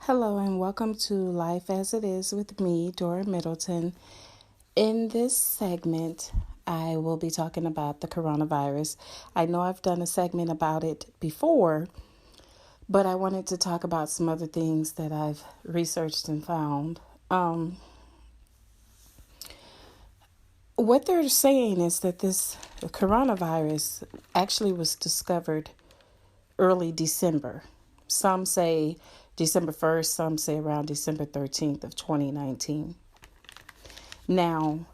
Hello and welcome to Life as It Is with me, Dora Middleton. In this segment, I will be talking about the coronavirus. I know I've done a segment about it before, but I wanted to talk about some other things that I've researched and found. What they're saying is that this coronavirus actually was discovered early December. Some say December 1st, some say around December 13th of 2019. Now,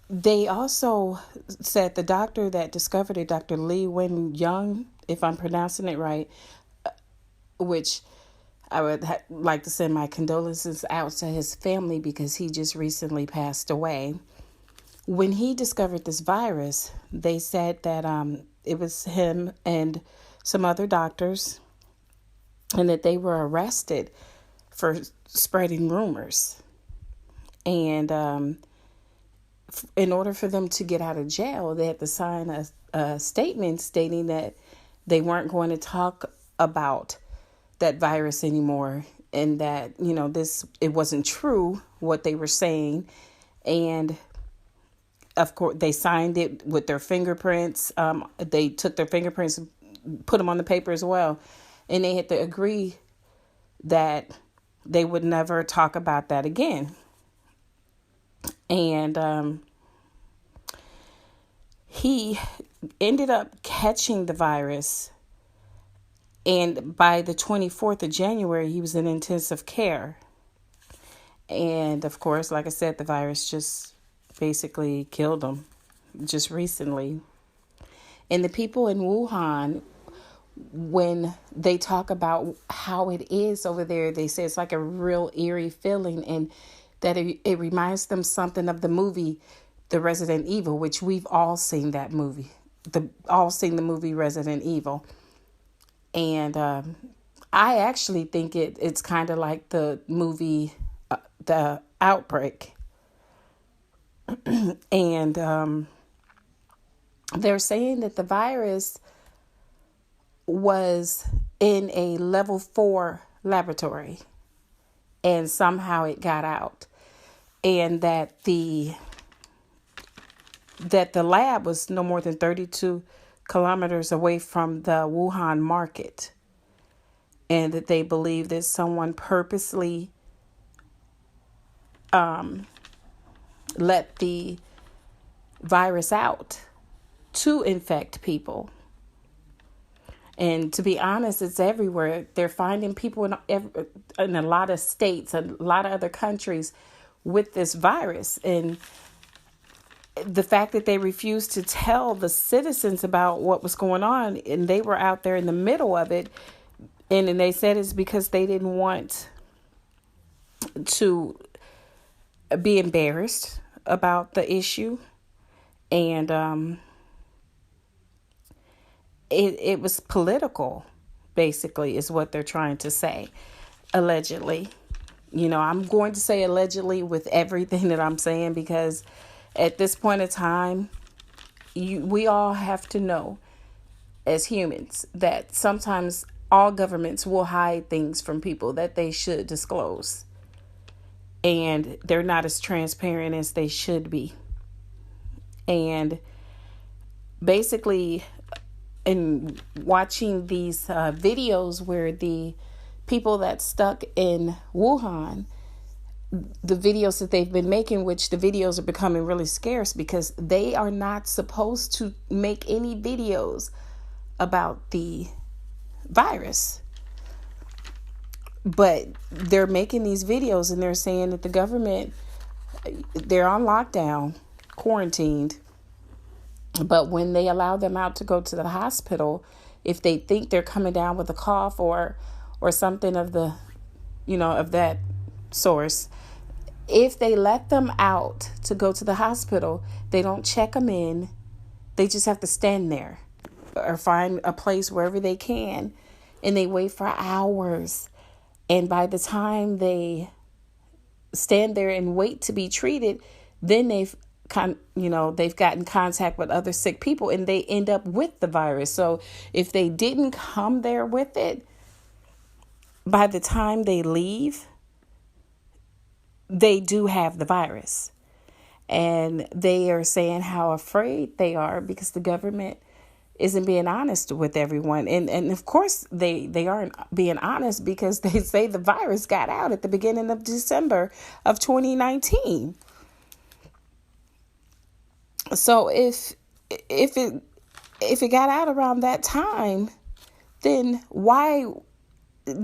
they also said the doctor that discovered it, Dr. Lee Wen Young, if I'm pronouncing it right, which I would like to send my condolences out to his family because he just recently passed away. When he discovered this virus, they said that it was him and some other doctors, and that they were arrested for spreading rumors. And in order for them to get out of jail, they had to sign a statement stating that they weren't going to talk about that virus anymore, and that, it wasn't true what they were saying. And of course, they signed it with their fingerprints. They took their fingerprints, put them on the paper as well. And they had to agree that they would never talk about that again. And he ended up catching the virus. And by the 24th of January, he was in intensive care. And of course, like I said, the virus just basically killed him just recently. And the people in Wuhan, when they talk about how it is over there, they say it's like a real eerie feeling, and that it reminds them something of the movie, The Resident Evil, which we've all seen that movie, all seen the movie Resident Evil. And I actually think it's kind of like the movie, The Outbreak. And they're saying that the virus was in a level 4 laboratory, and somehow it got out, and that the lab was no more than 32 kilometers away from the Wuhan market, and that they believe that someone purposely let the virus out to infect people. And to be honest, it's everywhere. They're finding people in a lot of states, a lot of other countries with this virus. And the fact that they refused to tell the citizens about what was going on, and they were out there in the middle of it, and they said it's because they didn't want to be embarrassed about the issue. And it was political, basically, is what they're trying to say, allegedly. I'm going to say allegedly with everything that I'm saying, because at this point in time, we all have to know as humans that sometimes all governments will hide things from people that they should disclose. And they're not as transparent as they should be. And basically, in watching these videos where the people that stuck in Wuhan, the videos that they've been making, which the videos are becoming really scarce because they are not supposed to make any videos about the virus. But they're making these videos, and they're saying that the government, they're on lockdown, quarantined. But when they allow them out to go to the hospital, if they think they're coming down with a cough or something of the, of that source, if they let them out to go to the hospital, they don't check them in. They just have to stand there or find a place wherever they can, and they wait for hours. And by the time they stand there and wait to be treated, then they've gotten contact with other sick people, and they end up with the virus. So if they didn't come there with it, by the time they leave, they do have the virus. And they are saying how afraid they are because the government isn't being honest with everyone. And of course, they aren't being honest because they say the virus got out at the beginning of December of 2019. So if it got out around that time, then why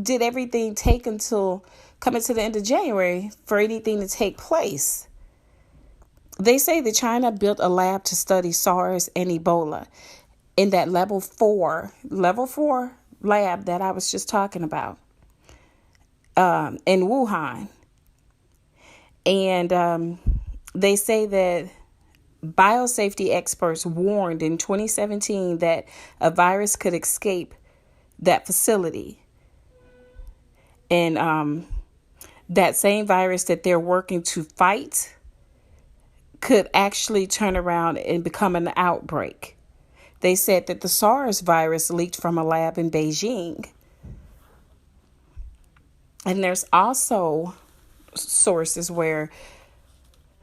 did everything take until coming to the end of January for anything to take place? They say that China built a lab to study SARS and Ebola in that level 4 lab that I was just talking about in Wuhan. And they say that biosafety experts warned in 2017 that a virus could escape that facility. And that same virus that they're working to fight could actually turn around and become an outbreak. They said that the SARS virus leaked from a lab in Beijing. And there's also sources where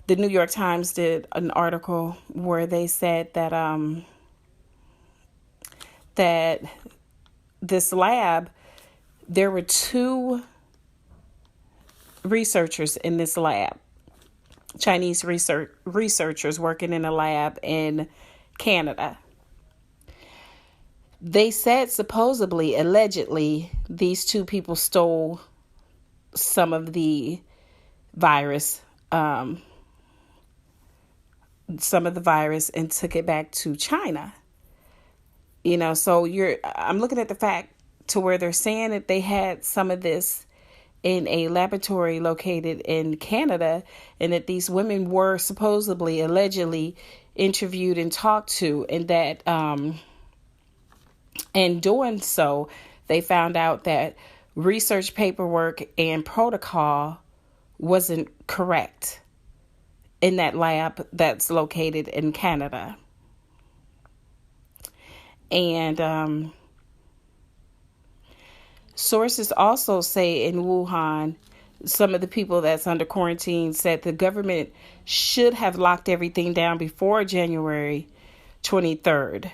the New York Times did an article where they said that that this lab, there were 2 researchers in this lab, Chinese researchers working in a lab in Canada. They said supposedly, allegedly, these 2 people stole some of the virus, and took it back to China. So I'm looking at the fact to where they're saying that they had some of this in a laboratory located in Canada, and that these women were supposedly, allegedly interviewed and talked to, and that in doing so, they found out that research paperwork and protocol wasn't correct in that lab that's located in Canada. And sources also say in Wuhan, some of the people that's under quarantine said the government should have locked everything down before January 23rd.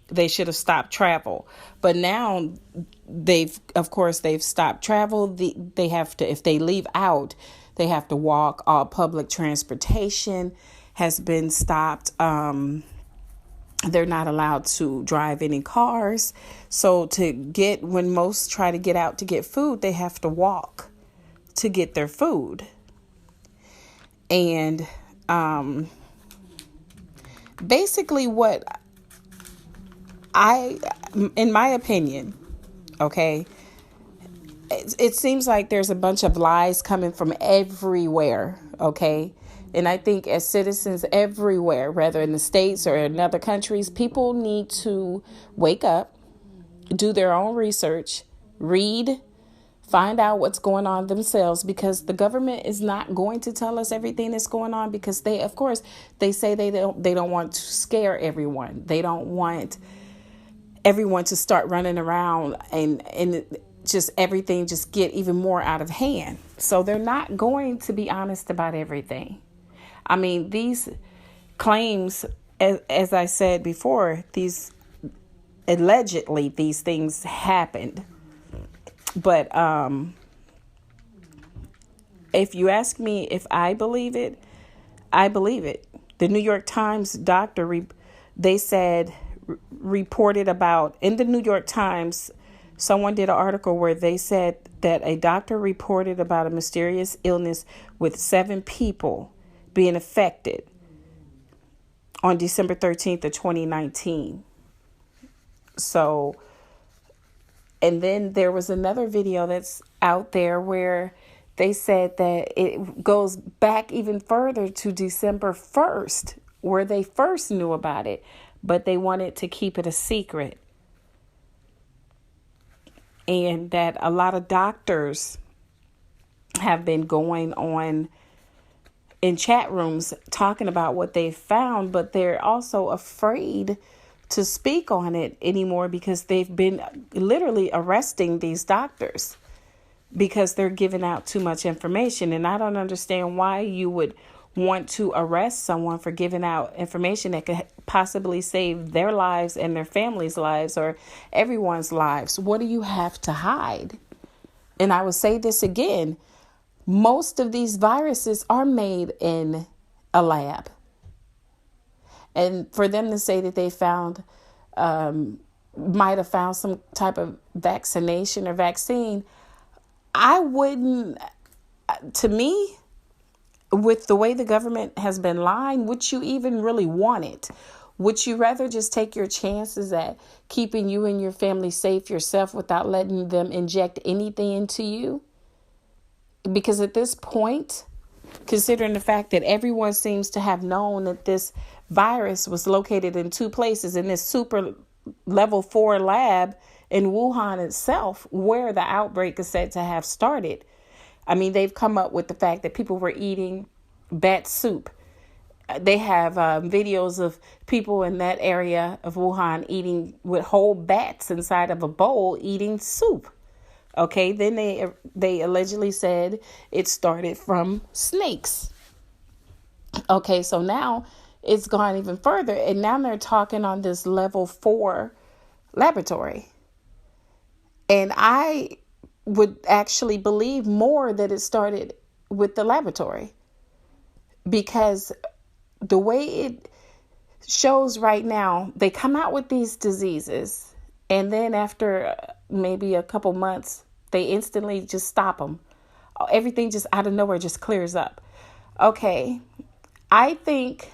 They should have stopped travel. But now they've stopped travel. They have to, if they leave out, they have to walk. All public transportation has been stopped. They're not allowed to drive any cars. So when most try to get out to get food, they have to walk to get their food. And basically what in my opinion, okay, it seems like there's a bunch of lies coming from everywhere, okay? And I think as citizens everywhere, whether in the States or in other countries, people need to wake up, do their own research, read, find out what's going on themselves, because the government is not going to tell us everything that's going on, because they say they don't want to scare everyone. They don't want everyone to start running around and just everything just get even more out of hand. So they're not going to be honest about everything. I mean, these claims, as I said before, allegedly these things happened. But if you ask me if I believe it, I believe it. The New York Times doctor, they said, reported about, in the New York Times, someone did an article where they said that a doctor reported about a mysterious illness with 7 people being affected on December 13th of 2019. So, and then there was another video that's out there where they said that it goes back even further to December 1st, where they first knew about it, but they wanted to keep it a secret. And that a lot of doctors have been going on in chat rooms talking about what they found, but they're also afraid to speak on it anymore because they've been literally arresting these doctors because they're giving out too much information. And I don't understand why you would want to arrest someone for giving out information that could possibly save their lives and their families' lives or everyone's lives. What do you have to hide? And I will say this again. Most of these viruses are made in a lab. And for them to say that they might have found some type of vaccination or vaccine, I wouldn't, to me, with the way the government has been lying, would you even really want it? Would you rather just take your chances at keeping you and your family safe yourself without letting them inject anything into you? Because at this point, considering the fact that everyone seems to have known that this virus was located in two places in this super level 4 lab in Wuhan itself, where the outbreak is said to have started. I mean, they've come up with the fact that people were eating bat soup. They have videos of people in that area of Wuhan eating with whole bats inside of a bowl, eating soup. Okay, then they allegedly said it started from snakes. Okay, so now it's gone even further. And now they're talking on this level 4 laboratory. And I would actually believe more that it started with the laboratory. Because the way it shows right now, they come out with these diseases. And then after maybe a couple months, they instantly just stop them. Everything just out of nowhere just clears up. Okay, I think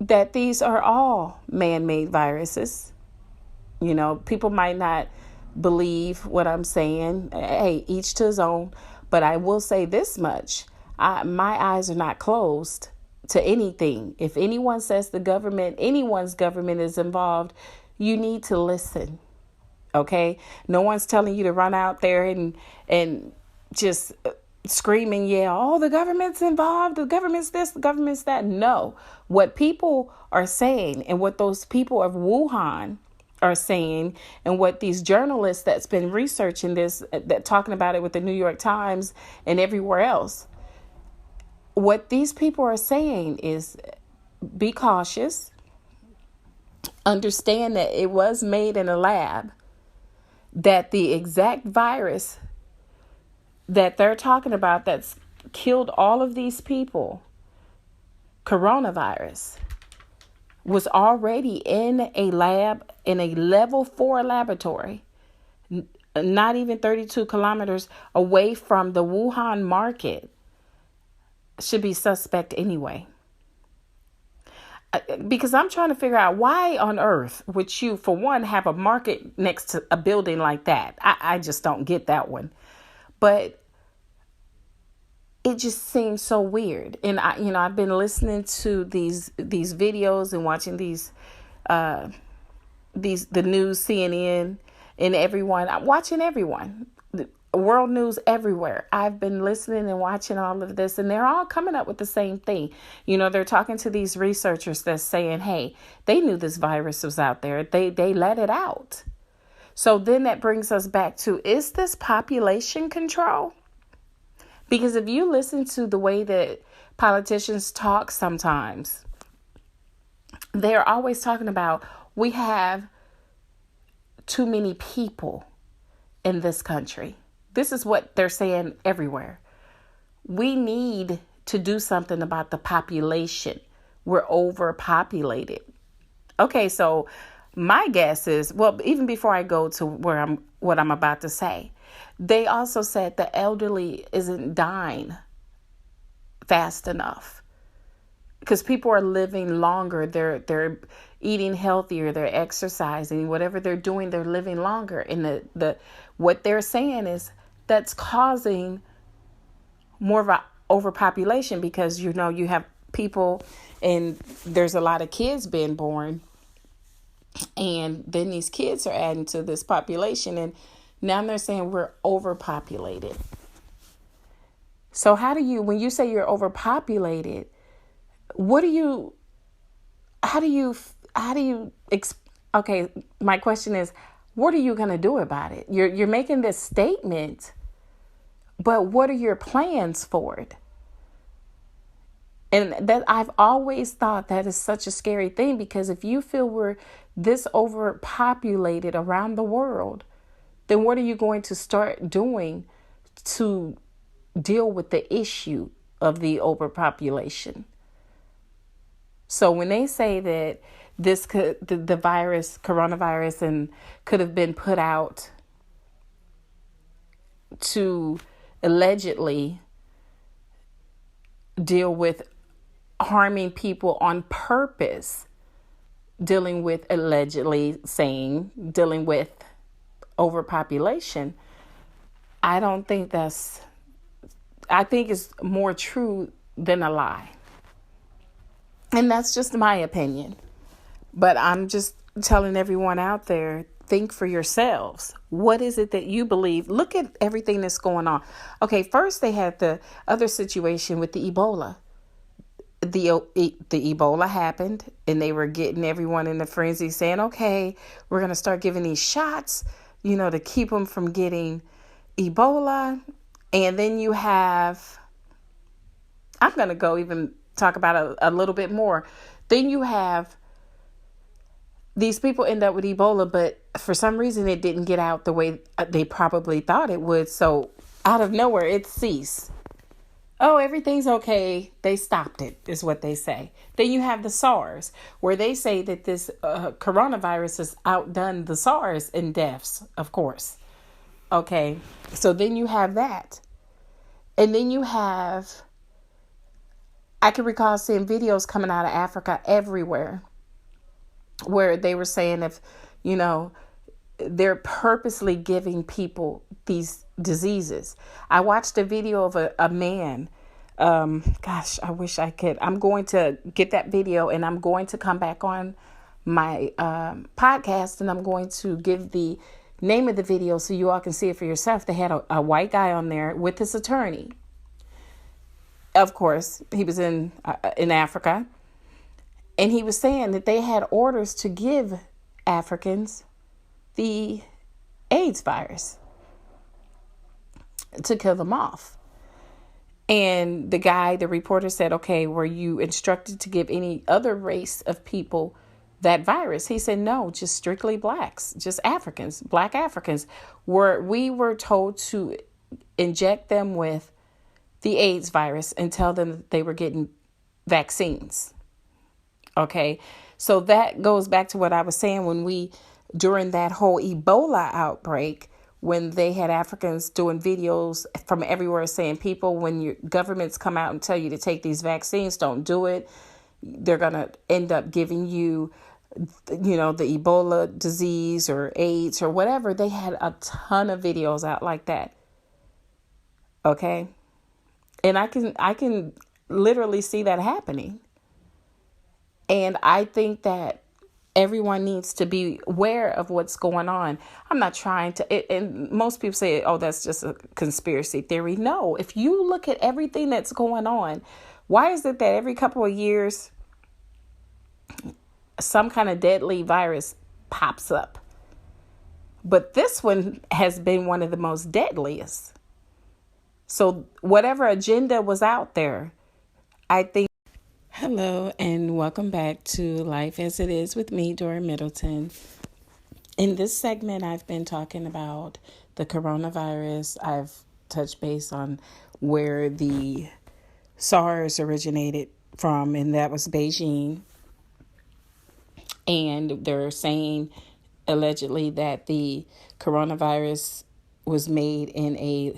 that these are all man-made viruses. You know, people might not believe what I'm saying. Hey, each to his own. But I will say this much. My eyes are not closed to anything. If anyone says anyone's government is involved, you need to listen. Okay? No one's telling you to run out there and just scream and yell, oh, the government's involved, the government's this, the government's that. No. What people are saying and what those people of Wuhan are saying and what these journalists that's been researching this, that talking about it with the New York Times and everywhere else, what these people are saying is be cautious, understand that it was made in a lab, that the exact virus that they're talking about that's killed all of these people, coronavirus, was already in a lab, in a level 4 laboratory, not even 32 kilometers away from the Wuhan market. Should be suspect anyway. Because I'm trying to figure out why on earth would you, for one, have a market next to a building like that? I just don't get that one. But it just seems so weird. And I've been listening to these videos and watching the news, CNN, and everyone. I'm watching everyone. World news everywhere. I've been listening and watching all of this, and they're all coming up with the same thing. They're talking to these researchers that's saying, hey, they knew this virus was out there. They let it out. So then that brings us back to, is this population control? Because if you listen to the way that politicians talk sometimes, they're always talking about, we have too many people in this country. This is what they're saying everywhere. We need to do something about the population. We're overpopulated. Okay, so my guess is, well, even before I go to what I'm about to say, they also said the elderly isn't dying fast enough because people are living longer. They're eating healthier. They're exercising. Whatever they're doing, they're living longer. And what they're saying is that's causing more of an overpopulation because, you have people and there's a lot of kids being born. And then these kids are adding to this population. And now they're saying we're overpopulated. So when you say you're overpopulated, how do you how do you, okay, my question is, what are you going to do about it? You're making this statement, but what are your plans for it? And that I've always thought that is such a scary thing, because if you feel we're this overpopulated around the world, then what are you going to start doing to deal with the issue of the overpopulation? So when they say that this could, the virus, coronavirus, and could have been put out to allegedly deal with harming people on purpose, dealing with overpopulation, I don't think I think it's more true than a lie. And that's just my opinion. But I'm just telling everyone out there, think for yourselves. What is it that you believe? Look at everything that's going on. Okay, first they had the other situation with the Ebola. The Ebola happened, and they were getting everyone in the frenzy saying, okay, we're going to start giving these shots, to keep them from getting Ebola. And then you have, I'm going to go even talk about it a little bit more. Then you have these people end up with Ebola, but for some reason it didn't get out the way they probably thought it would. So out of nowhere, it ceased. Oh, everything's okay. They stopped it, is what they say. Then you have the SARS, where they say that this coronavirus has outdone the SARS in deaths, of course. Okay, so then you have that. And then you have, I can recall seeing videos coming out of Africa everywhere, where they were saying if, they're purposely giving people these diseases. I watched a video of a man. I wish I could. I'm going to get that video, and I'm going to come back on my podcast, and I'm going to give the name of the video so you all can see it for yourself. They had a white guy on there with his attorney. Of course, he was in Africa, and he was saying that they had orders to give Africans the AIDS virus to kill them off. And the reporter said, okay, were you instructed to give any other race of people that virus? He said, no, just strictly blacks, just Africans, black Africans. We were told to inject them with the AIDS virus and tell them that they were getting vaccines. Okay, so that goes back to what I was saying during that whole Ebola outbreak, when they had Africans doing videos from everywhere saying, people, when your governments come out and tell you to take these vaccines, don't do it. They're going to end up giving you, the Ebola disease or AIDS or whatever. They had a ton of videos out like that. Okay. And I can literally see that happening. And I think that everyone needs to be aware of what's going on. I'm not trying to, and most people say, oh, that's just a conspiracy theory. No, if you look at everything that's going on, why is it that every couple of years, some kind of deadly virus pops up? But this one has been one of the most deadliest. So whatever agenda was out there, I think. Hello, and welcome back to Life as It Is with me, Dora Middleton. In this segment, I've been talking about the coronavirus. I've touched base on where the SARS originated from, and that was Beijing. And they're saying allegedly that the coronavirus was made in a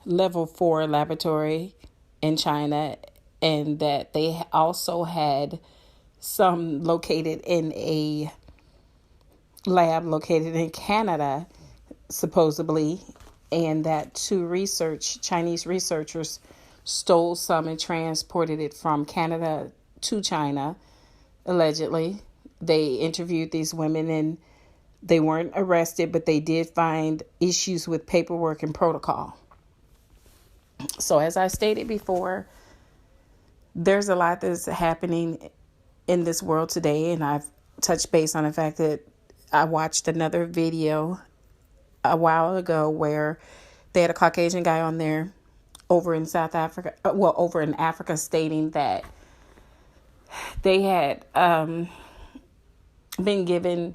level 4 laboratory in China, and that they also had some located in a lab located in Canada, supposedly, and that Chinese researchers stole some and transported it from Canada to China, allegedly. They interviewed these women, and they weren't arrested, but they did find issues with paperwork and protocol. So as I stated before, there's a lot that's happening in this world today, and I've touch base on the fact that I watched another video a while ago where they had a Caucasian guy on there over in South Africa, over in Africa, stating that they had been given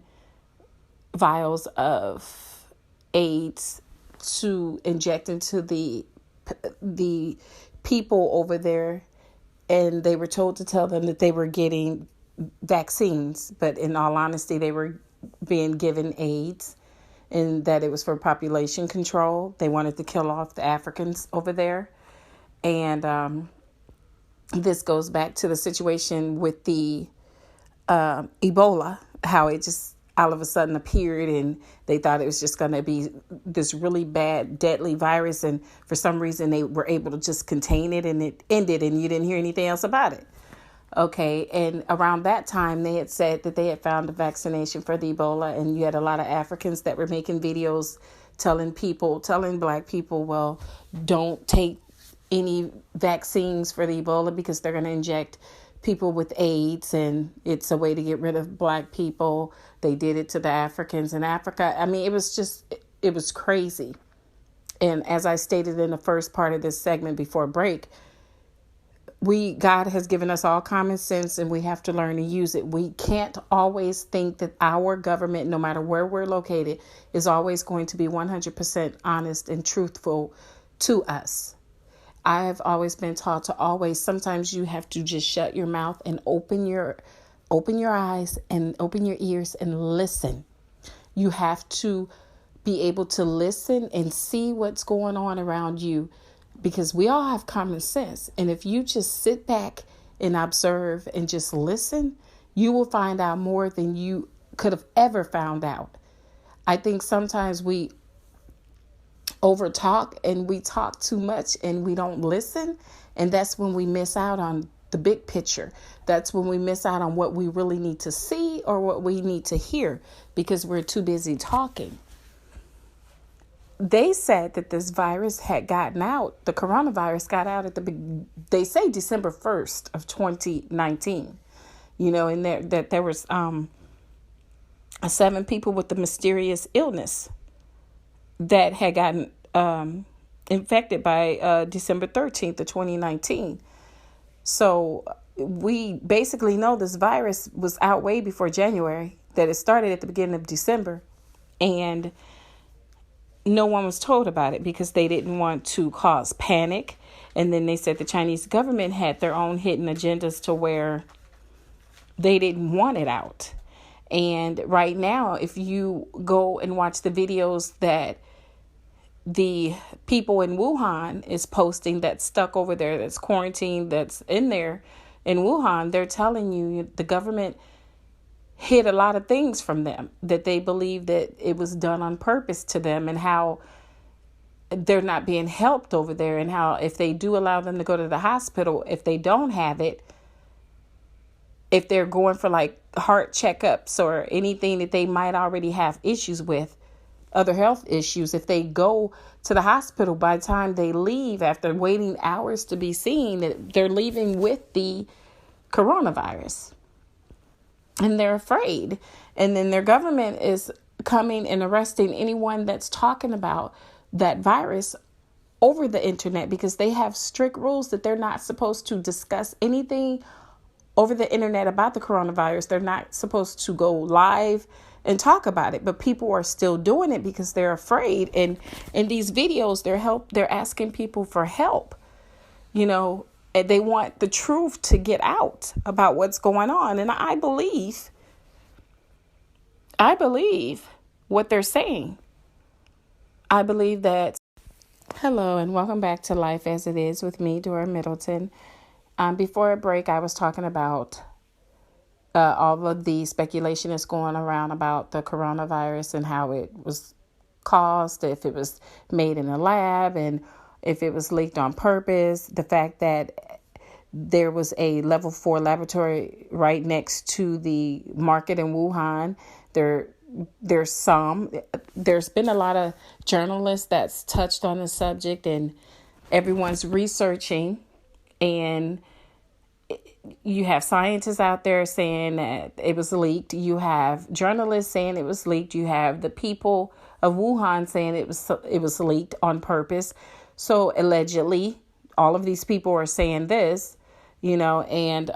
vials of AIDS to inject into the people over there, and they were told to tell them that they were getting vaccines, but in all honesty, they were being given AIDS, and that it was for population control. They wanted to kill off the Africans over there. And this goes back to the situation with the Ebola, how it just all of a sudden appeared, and they thought it was just going to be this really bad, deadly virus. And for some reason, they were able to just contain it, and it ended, and you didn't hear anything else about it. Okay. And around that time, they had said that they had found a vaccination for the Ebola, and you had a lot of Africans that were making videos telling Black people, well, don't take any vaccines for the Ebola because they're going to inject people with AIDS, and it's a way to get rid of Black people. They did it to the Africans in Africa. I mean, it was crazy. And as I stated in the first part of this segment before break, God has given us all common sense, and we have to learn to use it. We can't always think that our government, no matter where we're located, is always going to be 100% honest and truthful to us. I have always been taught to sometimes you have to just shut your mouth and open your eyes and open your ears and listen. You have to be able to listen and see what's going on around you, because we all have common sense. And if you just sit back and observe and just listen, you will find out more than you could have ever found out. I think sometimes we over talk, and we talk too much, and we don't listen. And that's when we miss out on the big picture. That's when we miss out on what we really need to see or what we need to hear, because we're too busy talking. They said that this virus had gotten out. The coronavirus got out they say December 1st of 2019. And there was 7 people with the mysterious illness that had gotten infected by December 13th of 2019. So we basically know this virus was out way before January, that it started at the beginning of December, and no one was told about it because they didn't want to cause panic. And then they said the Chinese government had their own hidden agendas to where they didn't want it out. And right now, if you go and watch the videos that the people in Wuhan is posting, that's stuck over there, that's quarantined, that's in there in Wuhan, they're telling you the government hid a lot of things from them, that they believe that it was done on purpose to them, and how they're not being helped over there, and how if they do allow them to go to the hospital, if they don't have it, if they're going for like heart checkups or anything that they might already have issues with, other health issues, if they go to the hospital, by the time they leave, after waiting hours to be seen, that they're leaving with the coronavirus. And they're afraid. And then their government is coming and arresting anyone that's talking about that virus over the internet, because they have strict rules that they're not supposed to discuss anything over the internet about the coronavirus. They're not supposed to go live and talk about it, but people are still doing it because they're afraid. And in these videos, they're asking people for help, and they want the truth to get out about what's going on. And I believe what they're saying. I believe that. Hello, and welcome back to Life as It Is with me, Dora Middleton. Before a break, I was talking about all of the speculation that's going around about the coronavirus and how it was caused, if it was made in a lab, and if it was leaked on purpose. The fact that there was a level 4 laboratory right next to the market in Wuhan. There's been a lot of journalists that's touched on the subject, and everyone's researching, and you have scientists out there saying that it was leaked. You have journalists saying it was leaked. You have the people of Wuhan saying it was leaked on purpose. So allegedly, all of these people are saying this, and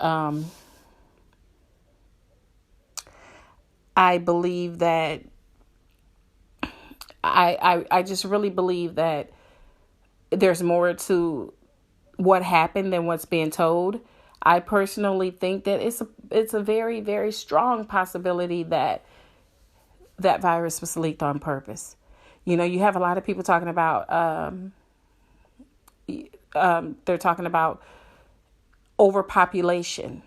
I believe that I just really believe that there's more to what happened than what's being told. I personally think that it's a very, very strong possibility that that virus was leaked on purpose. You have a lot of people talking about they're talking about overpopulation,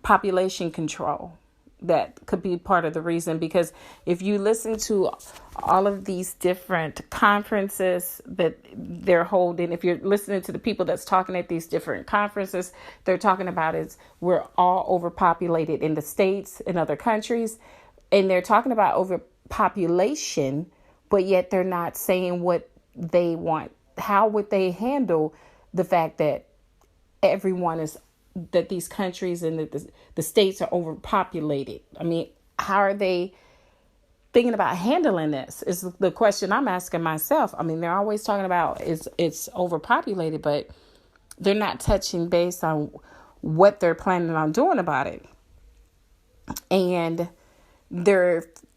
population control. That could be part of the reason, because if you listen to all of these different conferences that they're holding, if you're listening to the people that's talking at these different conferences, they're talking about is we're all overpopulated in the States and other countries, and they're talking about overpopulation, but yet they're not saying what they want. How would they handle the fact that that these countries and the states are overpopulated? I mean, how are they thinking about handling this is the question I'm asking myself. I mean, they're always talking about it's overpopulated, but they're not touching base on what they're planning on doing about it. And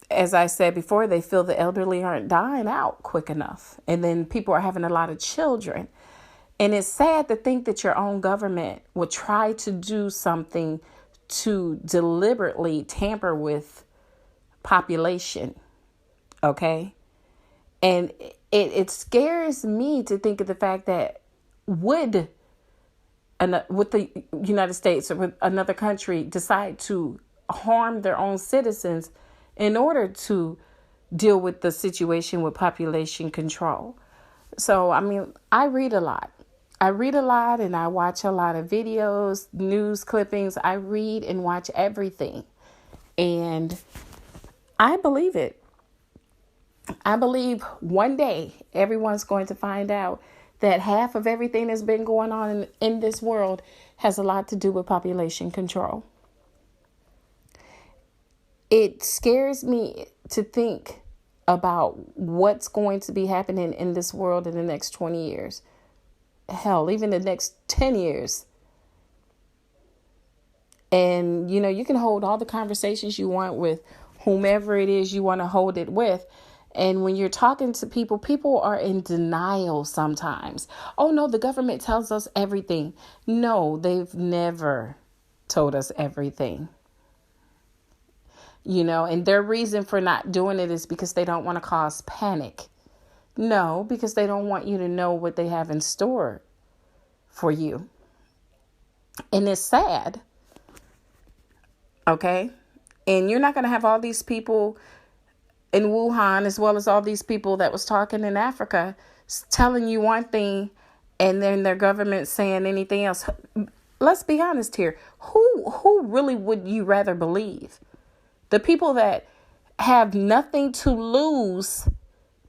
as I said before, they feel the elderly aren't dying out quick enough. And then people are having a lot of children. And it's sad to think that your own government would try to do something to deliberately tamper with population. Okay. And it scares me to think of the fact that with the United States or with another country decide to harm their own citizens in order to deal with the situation with population control. So, I mean, I read a lot and I watch a lot of videos, news clippings. I read and watch everything. And I believe it. I believe one day everyone's going to find out that half of everything that's been going on in this world has a lot to do with population control. It scares me to think about what's going to be happening in this world in the next 20 years. Hell, even the next 10 years. And, you can hold all the conversations you want with whomever it is you want to hold it with. And when you're talking to people are in denial sometimes. Oh, no, the government tells us everything. No, they've never told us everything. And their reason for not doing it is because they don't want to cause panic. No, because they don't want you to know what they have in store for you. And it's sad. Okay? And you're not going to have all these people in Wuhan, as well as all these people that was talking in Africa, telling you one thing and then their government saying anything else. Let's be honest here. Who really would you rather believe? The people that have nothing to lose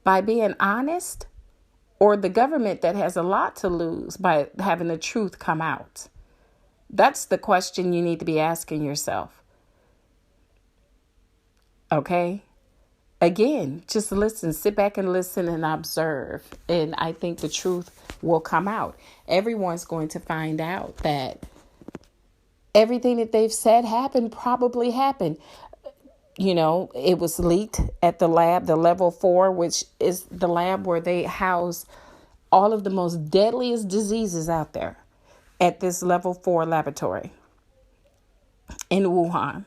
by being honest, or the government that has a lot to lose by having the truth come out? That's the question you need to be asking yourself. Okay? Again, just listen, sit back and listen and observe. And I think the truth will come out. Everyone's going to find out that everything that they've said probably happened. It was leaked at the lab, the level 4, which is the lab where they house all of the most deadliest diseases out there, at this level 4 laboratory in Wuhan.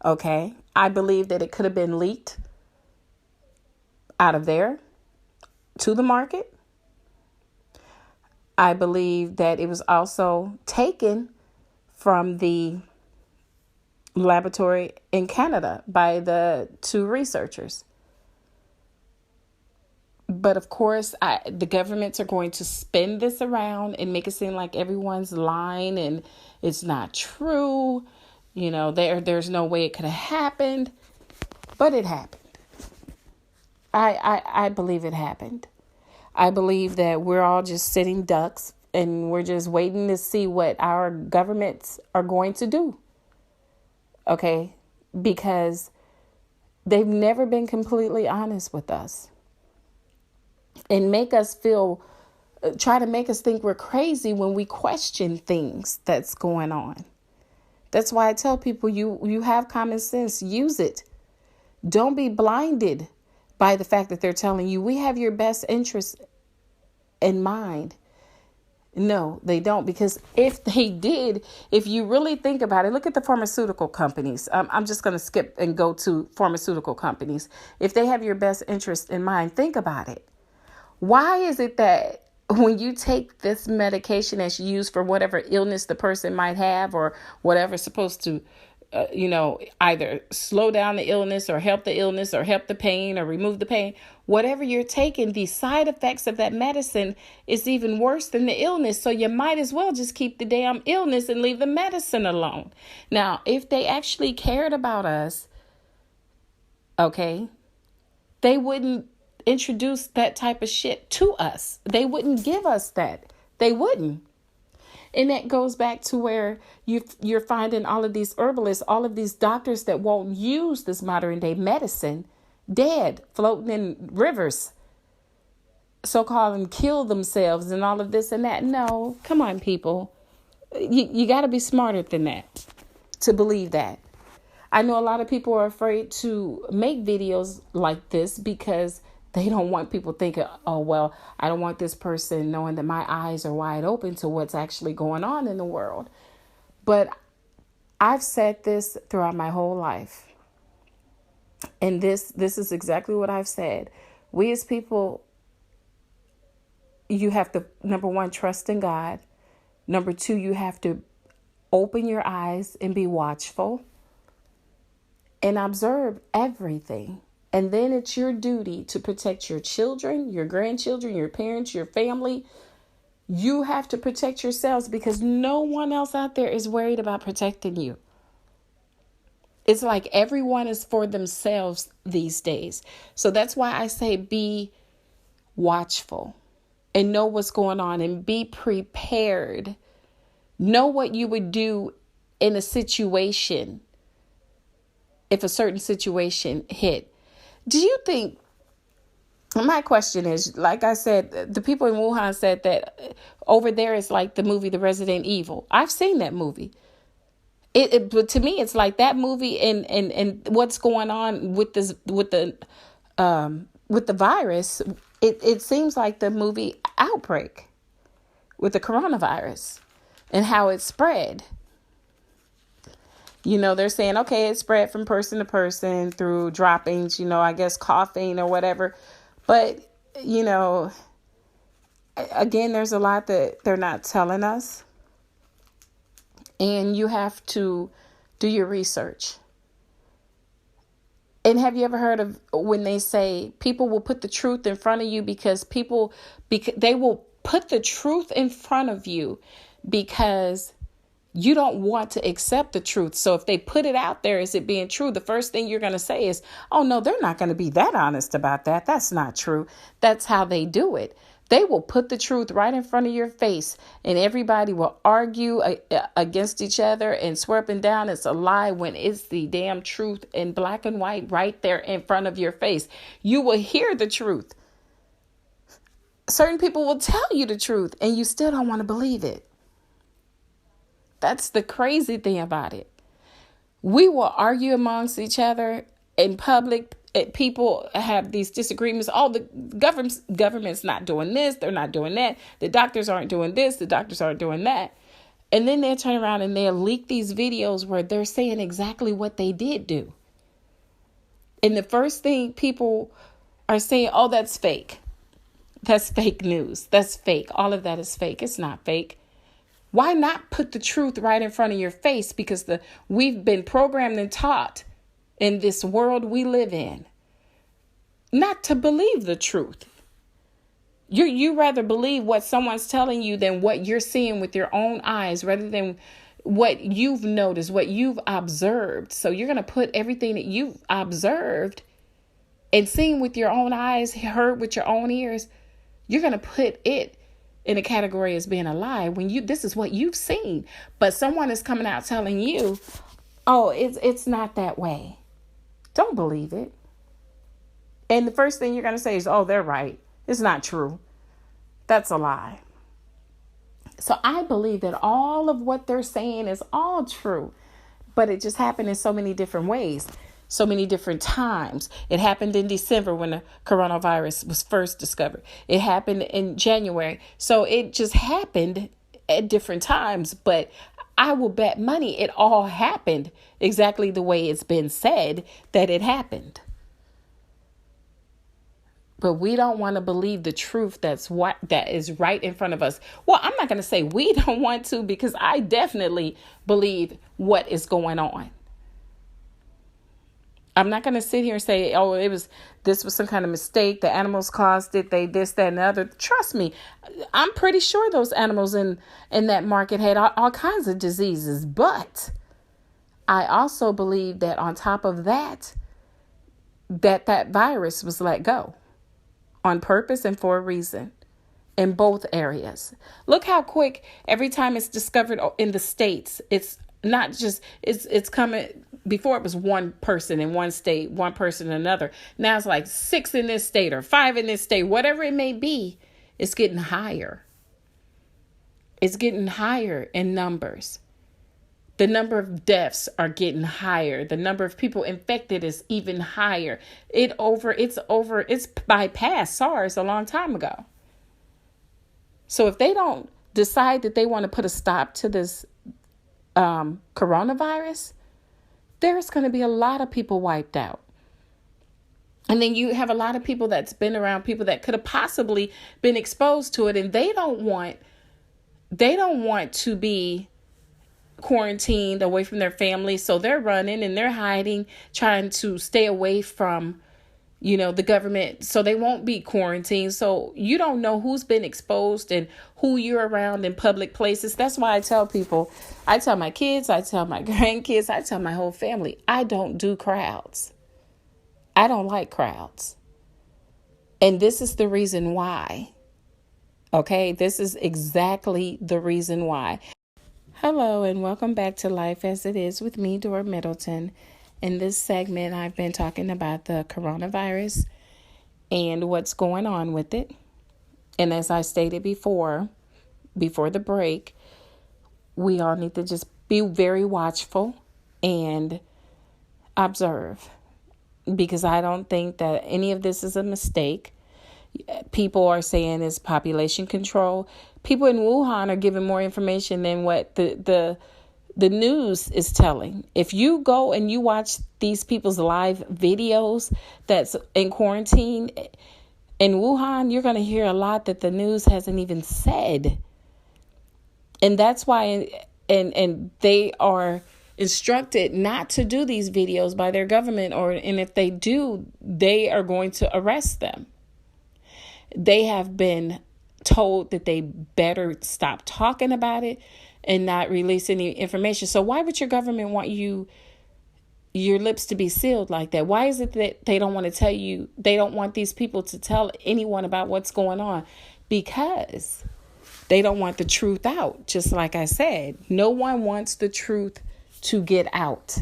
Okay. I believe that it could have been leaked out of there to the market. I believe that it was also taken from the laboratory in Canada by the 2 researchers. But of course, the governments are going to spin this around and make it seem like everyone's lying and it's not true. There's no way it could have happened, but it happened. I believe it happened. I believe that we're all just sitting ducks And we're just waiting to see what our governments are going to do. Okay? Because they've never been completely honest with us. And try to make us think we're crazy when we question things that's going on. That's why I tell people, you have common sense, use it. Don't be blinded by the fact that they're telling you we have your best interest in mind. No, they don't. Because if they did, if you really think about it, look at the pharmaceutical companies. I'm just going to skip and go to pharmaceutical companies. If they have your best interest in mind, think about it. Why is it that when you take this medication that's used for whatever illness the person might have or whatever's supposed to, either slow down the illness or help the pain or remove the pain, whatever you're taking, the side effects of that medicine is even worse than the illness. So you might as well just keep the damn illness and leave the medicine alone. Now, if they actually cared about us, okay, they wouldn't introduce that type of shit to us. They wouldn't give us that. They wouldn't. And that goes back to where you're finding all of these herbalists, all of these doctors that won't use this modern day medicine, dead, floating in rivers, so-called, and kill themselves and all of this and that. No, come on, people. You got to be smarter than that to believe that. I know a lot of people are afraid to make videos like this because they don't want people thinking, oh, well, I don't want this person knowing that my eyes are wide open to what's actually going on in the world. But I've said this throughout my whole life. And this is exactly what I've said. We as people, you have to, number one, trust in God. Number two, you have to open your eyes and be watchful and observe everything. And then it's your duty to protect your children, your grandchildren, your parents, your family. You have to protect yourselves because no one else out there is worried about protecting you. It's like everyone is for themselves these days. So that's why I say be watchful and know what's going on and be prepared. Know what you would do in a situation if a certain situation hit. Do you think, my question is, like I said, the people in Wuhan said that over there is like the movie, The Resident Evil. I've seen that movie. But to me, it's like that movie and what's going on with the virus. It seems like the movie Outbreak with the coronavirus and how it spread. They're saying, okay, it spread from person to person through droppings, I guess coughing or whatever. But, again, there's a lot that they're not telling us. And you have to do your research. And have you ever heard of when they say people will put the truth in front of you because they will put the truth in front of you because you don't want to accept the truth. So if they put it out there as it being true, the first thing you're going to say is, oh, no, they're not going to be that honest about that. That's not true. That's how they do it. They will put the truth right in front of your face and everybody will argue against each other and swear up and down it's a lie when it's the damn truth in black and white right there in front of your face. You will hear the truth. Certain people will tell you the truth and you still don't want to believe it. That's the crazy thing about it. We will argue amongst each other in public. People have these disagreements. All the government's not doing this. They're not doing that. The doctors aren't doing this. The doctors aren't doing that. And then they'll turn around and they'll leak these videos where they're saying exactly what they did do. And the first thing people are saying, oh, that's fake. That's fake news. That's fake. All of that is fake. It's not fake. Why not put the truth right in front of your face? Because we've been programmed and taught in this world we live in not to believe the truth. You rather believe what someone's telling you than what you're seeing with your own eyes, rather than what you've noticed, what you've observed. So you're going to put everything that you've observed and seen with your own eyes, heard with your own ears, you're going to put it in a category as being a lie when this is what you've seen, but someone is coming out telling you, oh, it's not that way. Don't believe it. And the first thing you're going to say is, oh, they're right. It's not true. That's a lie. So I believe that all of what they're saying is all true, but it just happened in so many different ways, so many different times. It happened in December when the coronavirus was first discovered. It happened in January. So it just happened at different times, but I will bet money it all happened exactly the way it's been said that it happened. But we don't want to believe the truth that is right in front of us. Well, I'm not going to say we don't want to, because I definitely believe what is going on. I'm not going to sit here and say, oh, this was some kind of mistake. The animals caused it. They this, that, and the other. Trust me, I'm pretty sure those animals in that market had all kinds of diseases. But I also believe that on top of that virus was let go on purpose and for a reason in both areas. Look how quick every time it's discovered in the States, it's not just, it's coming. Before it was one person in one state, one person in another. Now it's like 6 in this state or 5 in this state, whatever it may be. It's getting higher. It's getting higher in numbers. The number of deaths are getting higher. The number of people infected is even higher. It's bypassed SARS a long time ago. So if they don't decide that they want to put a stop to this coronavirus, there's going to be a lot of people wiped out. And then you have a lot of people that's been around people that could have possibly been exposed to it, and they don't want to be quarantined away from their family. So they're running and they're hiding, trying to stay away from, the government, so they won't be quarantined. So you don't know who's been exposed and who you're around in public places. That's why I tell people, I tell my kids, I tell my grandkids, I tell my whole family, I don't do crowds. I don't like crowds. And this is the reason why. Okay, this is exactly the reason why. Hello, and welcome back to Life as It Is with me, Dora Middleton. In this segment, I've been talking about the coronavirus and what's going on with it. And as I stated before the break, we all need to just be very watchful and observe, because I don't think that any of this is a mistake. People are saying it's population control. People in Wuhan are giving more information than what the news is telling. If you go and you watch these people's live videos that's in quarantine in Wuhan, you're going to hear a lot that the news hasn't even said. And that's why, and they are instructed not to do these videos by their government, and if they do, they are going to arrest them. They have been told that they better stop talking about it and not release any information. So why would your government want your lips to be sealed like that? Why is it that they don't want to tell you, they don't want these people to tell anyone about what's going on? Because they don't want the truth out. Just like I said, no one wants the truth to get out.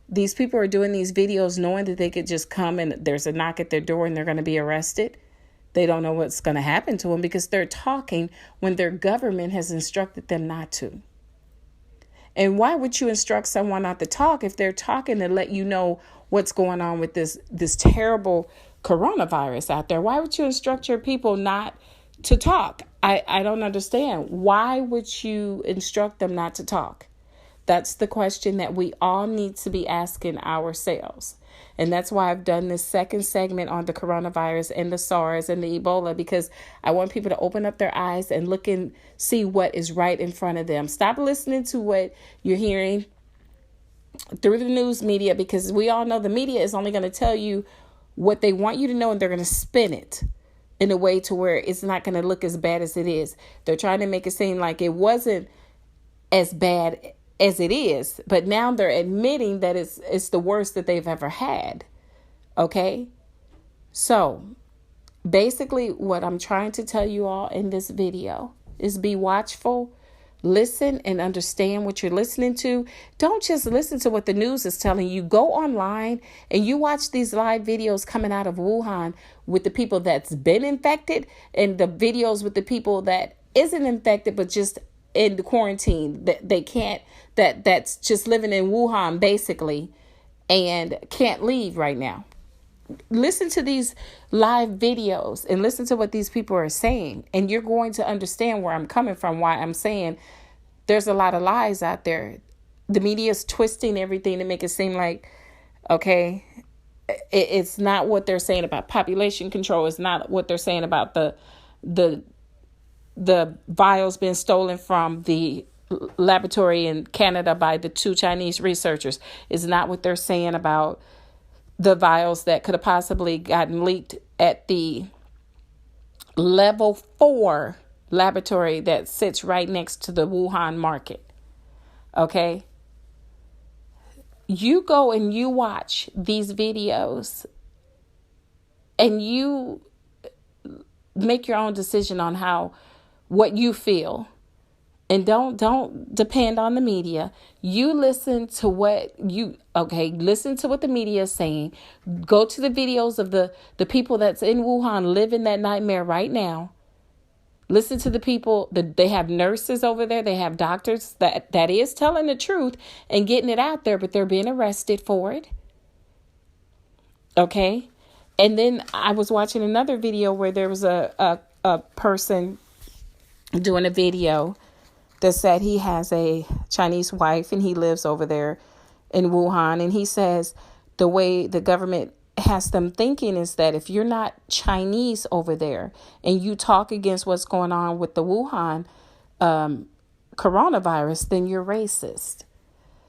These people are doing these videos knowing that they could just come and there's a knock at their door and they're going to be arrested. They don't know what's going to happen to them because they're talking when their government has instructed them not to. And why would you instruct someone not to talk if they're talking to let you know what's going on with this terrible coronavirus out there? Why would you instruct your people not to talk? I don't understand. Why would you instruct them not to talk? That's the question that we all need to be asking ourselves. And that's why I've done this second segment on the coronavirus and the SARS and the Ebola, because I want people to open up their eyes and look and see what is right in front of them. Stop listening to what you're hearing through the news media, because we all know the media is only going to tell you what they want you to know, and they're going to spin it in a way to where it's not going to look as bad as it is. They're trying to make it seem like it wasn't as bad as it is, but now they're admitting that it's the worst that they've ever had. Okay? So Basically, what I'm trying to tell you all in this video is be watchful, listen and understand what you're listening to. Don't just listen to what the news is telling you. Go online and you watch these live videos coming out of Wuhan with the people that's been infected and the videos with the people that isn't infected but just in the quarantine, that they can't, that's just living in Wuhan basically and can't leave right now. Listen to these live videos and listen to what these people are saying, and you're going to understand where I'm coming from, why I'm saying there's a lot of lies out there. The media is twisting everything to make it seem like, okay, it's not what they're saying about population control. It's not what they're saying about the vials being stolen from the laboratory in Canada by the 2 Chinese researchers. It's not what they're saying about the vials that could have possibly gotten leaked at the level 4 laboratory that sits right next to the Wuhan market. Okay? You go and you watch these videos and you make your own decision on what you feel. And don't depend on the media. You listen to listen to what the media is saying. Go to the videos of the people that's in Wuhan living that nightmare right now. Listen to the people that they have nurses over there. They have doctors that is telling the truth and getting it out there, but they're being arrested for it. Okay. And then I was watching another video where there was a person doing a video that said he has a Chinese wife and he lives over there in Wuhan. And he says the way the government has them thinking is that if you're not Chinese over there and you talk against what's going on with the Wuhan coronavirus, then you're racist.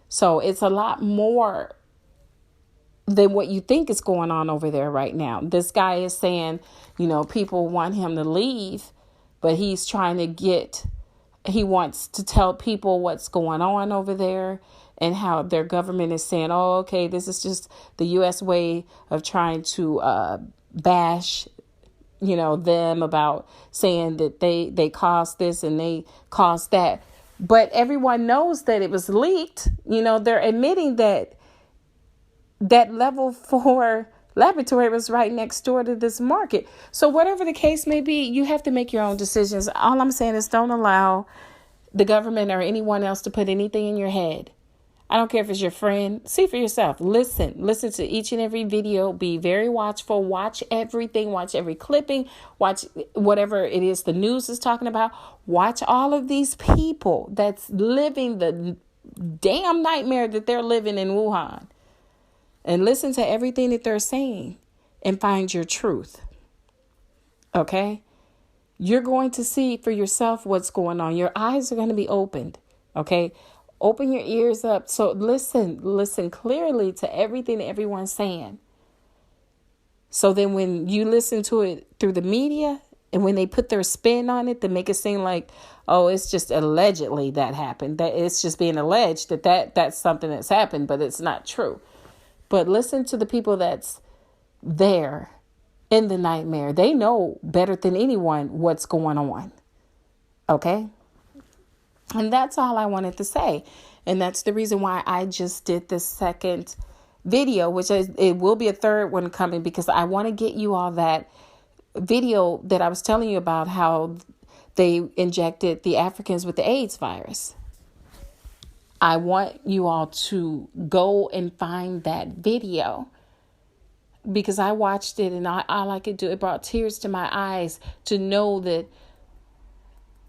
So it's a lot more than what you think is going on over there right now. This guy is saying, people want him to leave, but he's trying to he wants to tell people what's going on over there and how their government is saying, oh, okay, this is just the U.S. way of trying to bash, them about saying that they caused this and they caused that. But everyone knows that it was leaked. They're admitting that level 4 laboratory was right next door to this market. So whatever the case may be, you have to make your own decisions. All I'm saying is don't allow the government or anyone else to put anything in your head. I don't care if it's your friend. See for yourself. Listen to each and every video. Be very watchful. Watch everything. Watch every clipping. Watch whatever it is the news is talking about. Watch all of these people that's living the damn nightmare that they're living in Wuhan. And listen to everything that they're saying and find your truth. Okay? You're going to see for yourself what's going on. Your eyes are going to be opened. Okay? Open your ears up. So listen clearly to everything that everyone's saying. So then when you listen to it through the media and when they put their spin on it to make it seem like, oh, it's just allegedly that happened. That it's just being alleged that's something that's happened, but it's not true. But listen to the people that's there in the nightmare. They know better than anyone what's going on. Okay? And that's all I wanted to say. And that's the reason why I just did this second video, which it will be a third one coming, because I want to get you all that video that I was telling you about how they injected the Africans with the AIDS virus. I want you all to go and find that video because I watched it and all I could do, it brought tears to my eyes to know that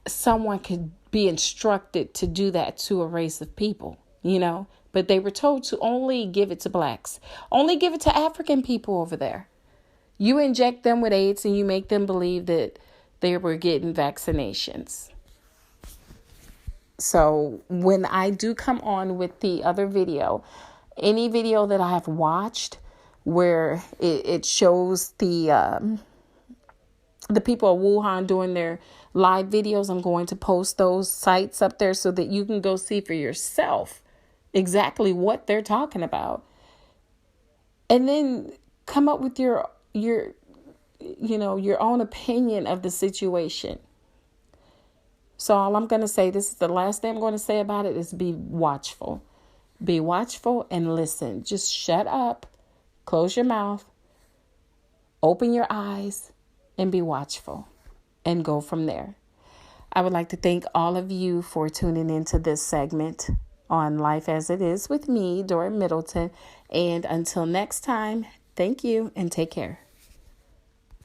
someone could be instructed to do that to a race of people, but they were told to only give it to blacks, only give it to African people over there. You inject them with AIDS and you make them believe that they were getting vaccinations. So when I do come on with the other video, any video that I have watched where it shows the people of Wuhan doing their live videos, I'm going to post those sites up there so that you can go see for yourself exactly what they're talking about. And then come up with your your own opinion of the situation. So all I'm going to say, this is the last thing I'm going to say about it, is be watchful. Be watchful and listen. Just shut up, close your mouth, open your eyes, and be watchful, and go from there. I would like to thank all of you for tuning into this segment on Life as It Is with me, Dora Middleton. And until next time, thank you and take care.